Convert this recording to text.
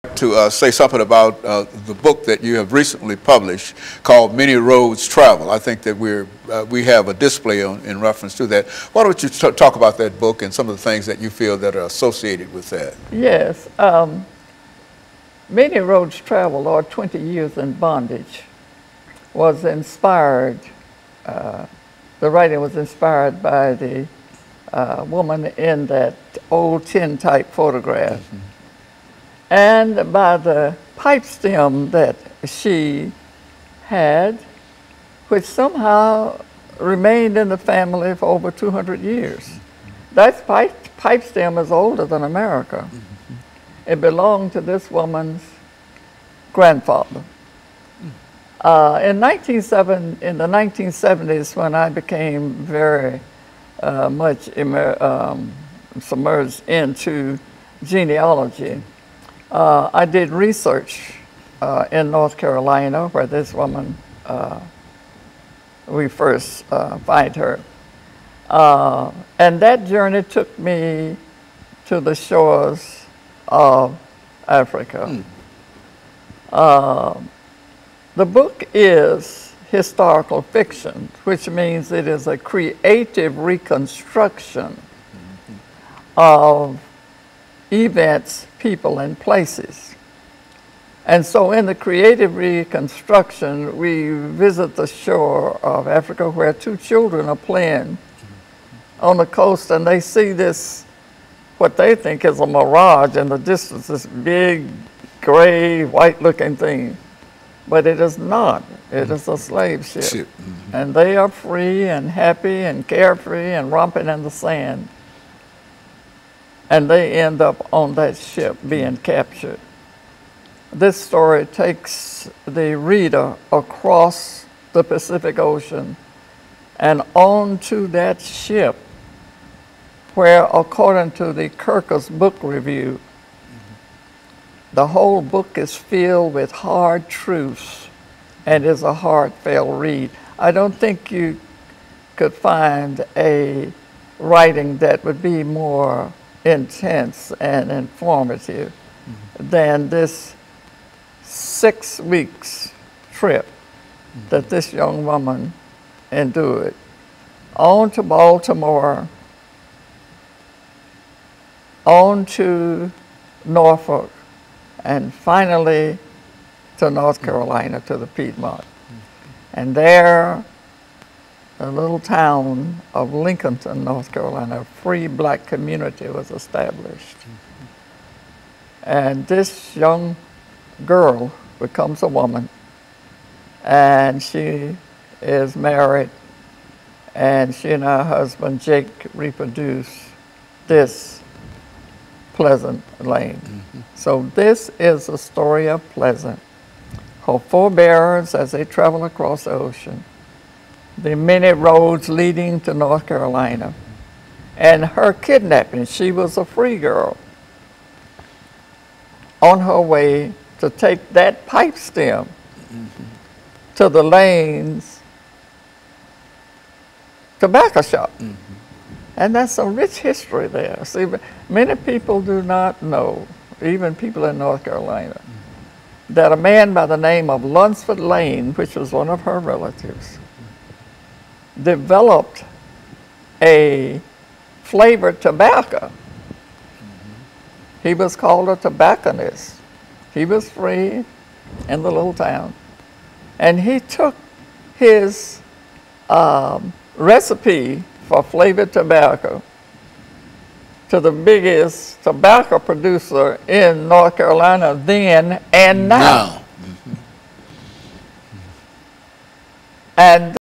to say something about the book that you have recently published called Many Roads Travel. I think that we have a display in reference to that. Why don't you talk about that book and some of the things that you feel that are associated with that? Yes. Many Roads Travel, or 20 Years in Bondage, was inspired, the writing was inspired by the woman in that old tin-type photograph. Mm-hmm. And by the pipe stem that she had, which somehow remained in the family for over 200 years. That pipe stem is older than America. Mm-hmm. It belonged to this woman's grandfather. In the 1970s, when I became very much submerged into genealogy, I did research in North Carolina, where this woman, we first find her. And that journey took me to the shores of Africa. The book is historical fiction, which means it is a creative reconstruction of events, people, and places. And so in the creative reconstruction, we visit the shore of Africa where two children are playing on the coast, and they see this, what they think is a mirage in the distance, this big, gray, white-looking thing. But it is not. It is a slave ship. Mm-hmm. And they are free and happy and carefree and romping in the sand. And they end up on that ship being captured. This story takes the reader across the Pacific Ocean and onto that ship where, according to the Kirkus Book Review, the whole book is filled with hard truths and is a heartfelt read. I don't think you could find a writing that would be more intense and informative than this 6 weeks trip that this young woman endured. On to Baltimore, on to Norfolk, and finally to North Carolina, to the Piedmont. And there, the little town of Lincolnton, North Carolina, a free black community was established. And this young girl becomes a woman, and she is married, and she and her husband, Jake, reproduce this Pleasant Lane. So this is a story of Pleasant, her forebears as they travel across the ocean, the many roads leading to North Carolina, and her kidnapping. She was a free girl on her way to take that pipe stem to the Lane's tobacco shop. And that's a rich history there. See, many people do not know, even people in North Carolina, that a man by the name of Lunsford Lane, which was one of her relatives, developed a flavored tobacco. He was called a tobacconist. He was free in the little town. And he took his recipe for flavored tobacco to the biggest tobacco producer in North Carolina then and now. And